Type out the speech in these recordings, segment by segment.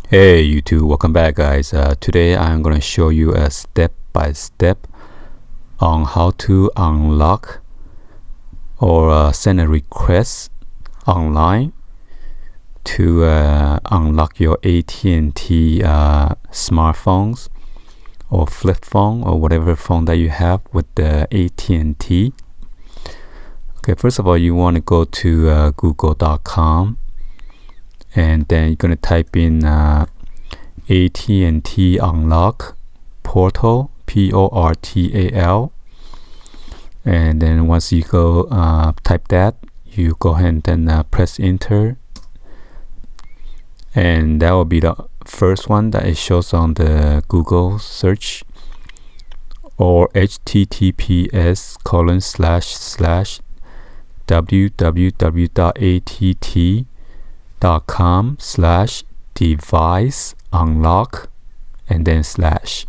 Hey YouTube, welcome back guys. Today I'm going to show you a step-by-step on how to unlock or send a request online to unlock your AT&T smartphones or flip phone or whatever phone that you have with the AT&T. Okay, first of all, you want to go to google.com and then you're going to type in AT&T unlock portal, portal, and then once you go type that, you go ahead and then press enter, and that will be the first one that it shows on the Google search, or https://www.att.com/device unlock and then slash.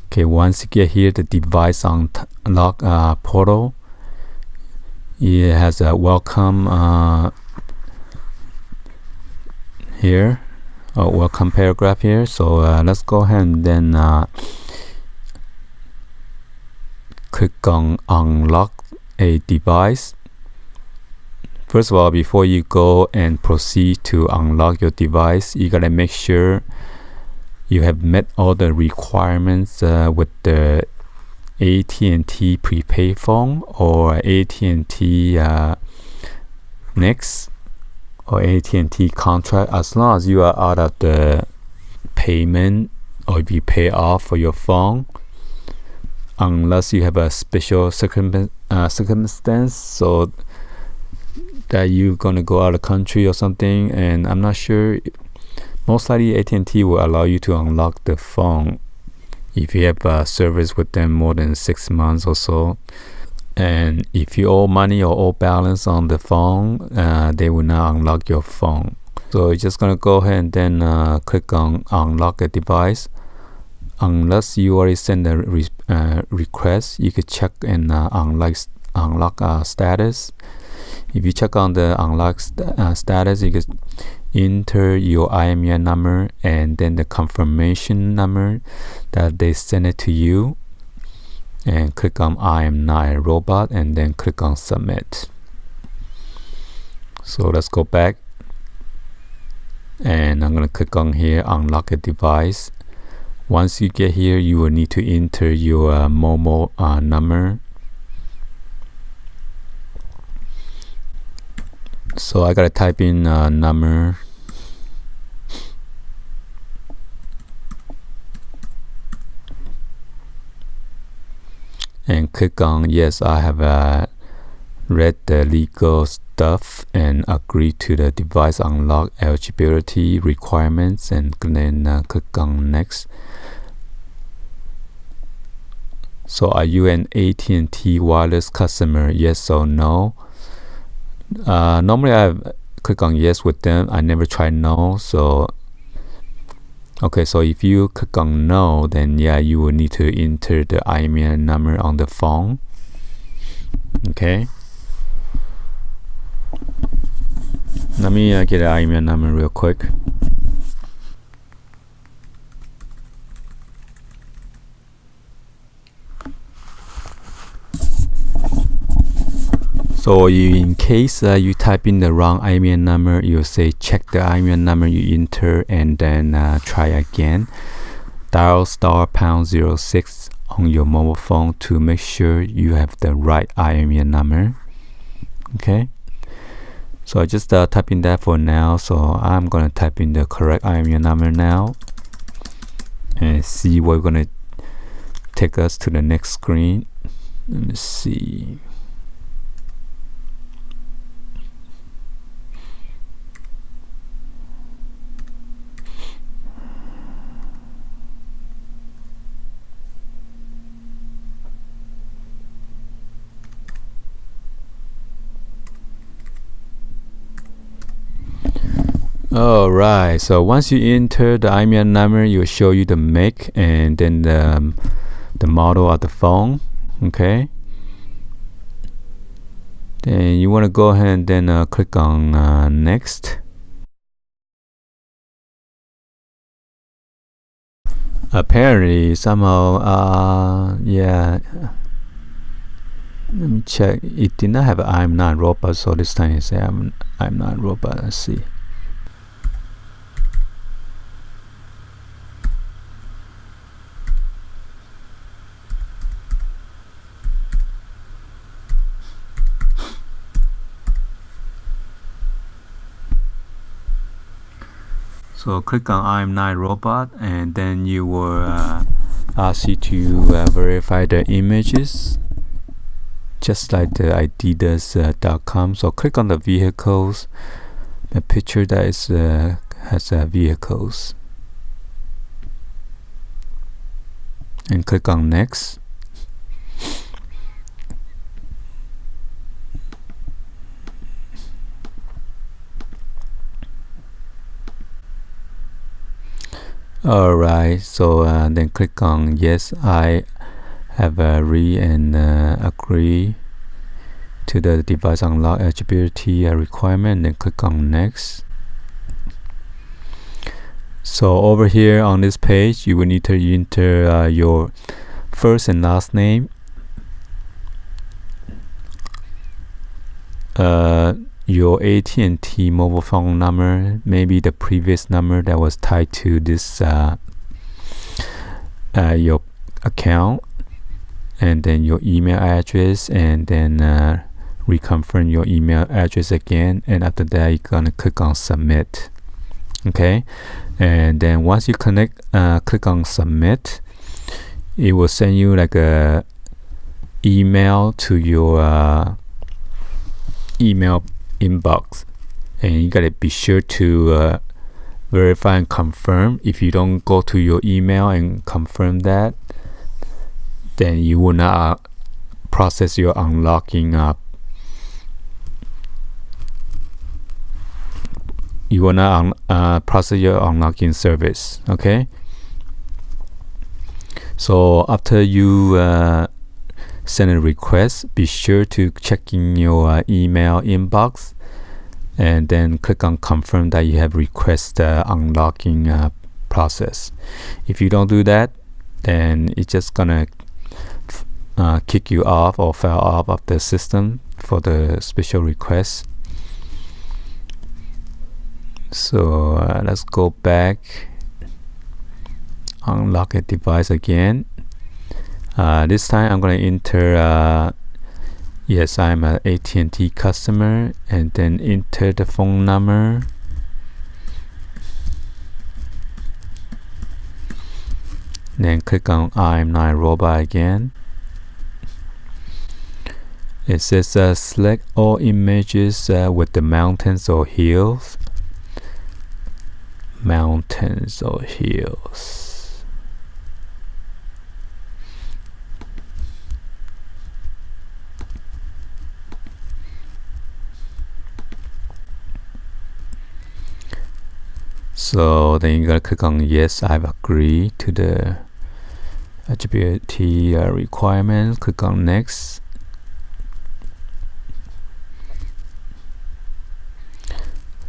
Okay, once you get here, the device unlock portal, it has a welcome here, a welcome paragraph here. So let's go ahead and then click on unlock a device. First of all, before you go and proceed to unlock your device, you gotta make sure you have met all the requirements with the AT&T prepaid phone or AT&T Next or AT&T contract. As long as you are out of the payment or if you pay off for your phone, unless you have a special circumstance, so that you're gonna go out of the country or something, and I'm not sure. Most likely AT&T will allow you to unlock the phone if you have a service with them more than 6 months or so. And if you owe money or owe balance on the phone, they will not unlock your phone. So you're just gonna go ahead and then click on unlock a device. Unless you already send a request, you could check and unlock status. If you check on the unlock status, you could enter your IMEI number and then the confirmation number that they send it to you, and click on I am not a robot and then click on submit. So let's go back, and I'm going to click on here, unlock a device. Once you get here, you will need to enter your Momo number. So I gotta type in number, and click on yes, I have read the legal stuff and agreed to the device unlock eligibility requirements, and then click on next. So are you an AT&T wireless customer? Yes or no? Normally I click on yes with them. I never try no. So okay, so if you click on no, then yeah, you will need to enter the IMEI number on the phone. Okay, let me get an IMEI number real quick. So in case you type in the wrong IMEI number, you'll say check the IMEI number you enter and then try again. Dial *#06 on your mobile phone to make sure you have the right IMEI number. Okay, so I just type in that for now. So I'm gonna type in the correct IMEI number now and see what's gonna take us to the next screen. Let me see. Alright, so once you enter the IMEI number, it will show you the make and then the model of the phone. Okay, Then you want to go ahead and then click on next. Apparently somehow yeah, let me check. It did not have I'm not robot, so this time it say I'm not robot. Let's see. So click on I'm not robot, and then you will ask you to verify the images, just like the Adidas.com. So click on the vehicles, the picture that is has vehicles, and click on next. Alright, so then click on yes, I have read and agree to the device unlock eligibility requirement, then click on next. So over here on this page, you will need to enter your first and last name, your AT&T mobile phone number, maybe the previous number that was tied to this your account, and then your email address, and then reconfirm your email address again, and after that you're gonna click on submit. Okay, and then once you click on submit, it will send you like a email to your email inbox, and you gotta be sure to verify and confirm. If you don't go to your email and confirm that, then you will not process your unlocking you will not process your unlocking service. Okay, so after you send a request, be sure to check in your email inbox, and then click on confirm that you have requested unlocking process. If you don't do that, then it's just gonna kick you off or file off of the system for the special request. So let's go back, unlock a device again. This time I'm going to enter yes, I'm an AT&T customer, and then enter the phone number, then click on I'm not robot again. It says select all images with the mountains or hills. Mountains or hills. So then you gotta click on yes, I've agreed to the eligibility requirements. Click on next.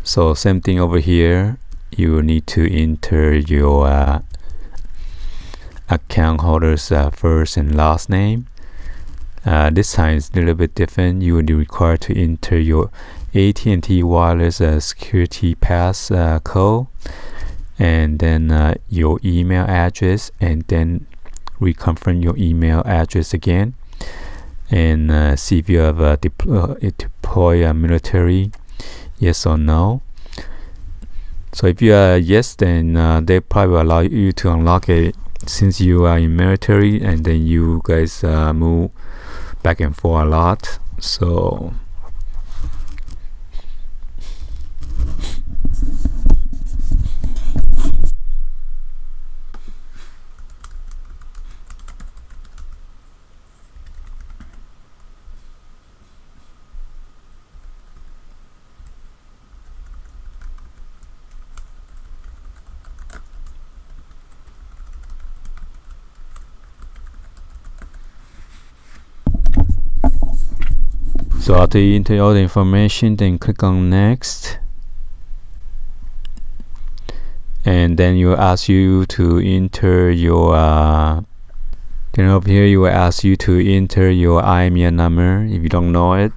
So same thing over here. You will need to enter your account holder's first and last name. This time it's a little bit different. You will be required to enter your AT&T wireless security pass code, and then your email address, and then reconfirm your email address again, and see if you have deploy military, yes or no. So if you are yes, then they probably will allow you to unlock it, since you are in military, and then you guys move back and forth a lot. So So after you enter all the information, then click on next, and then you will ask you to enter your then up here you will ask you to enter your IMEI number. If you don't know it,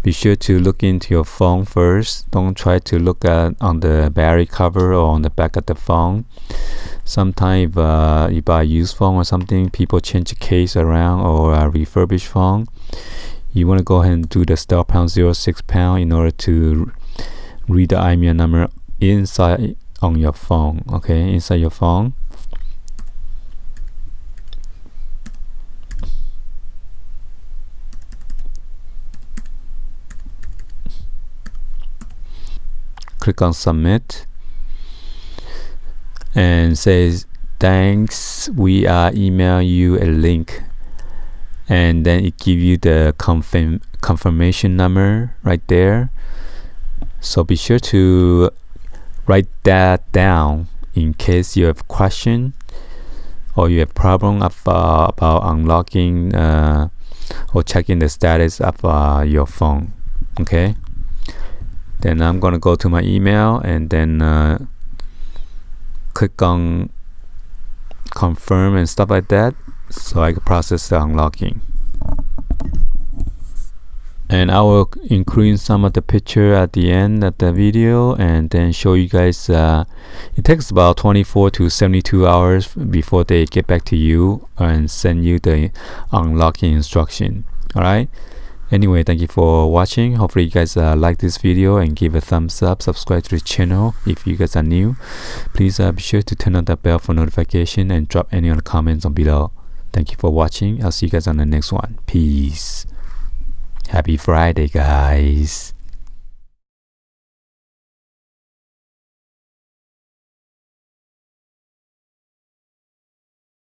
be sure to look into your phone first. Don't try to look at on the battery cover or on the back of the phone. Sometimes if you buy a used phone or something, people change the case around, or a refurbished phone. You want to go ahead and do the £06 in order to read the IMEI number inside on your phone. Okay, inside your phone. Click on submit and says thanks, we are email you a link, and then it give you the confirmation number right there. So be sure to write that down in case you have question or you have problem about unlocking or checking the status of your phone. Okay, then I'm gonna go to my email and then click on confirm and stuff like that, so I can process the unlocking. And I will include some of the picture at the end of the video, and then show you guys it takes about 24 to 72 hours before they get back to you and send you the unlocking instruction. Alright, anyway, thank you for watching. Hopefully you guys like this video and give a thumbs up, subscribe to the channel if you guys are new. Please be sure to turn on the bell for notification and drop any other comments on below. Thank you for watching. I'll see you guys on the next one. Peace. Happy Friday, guys.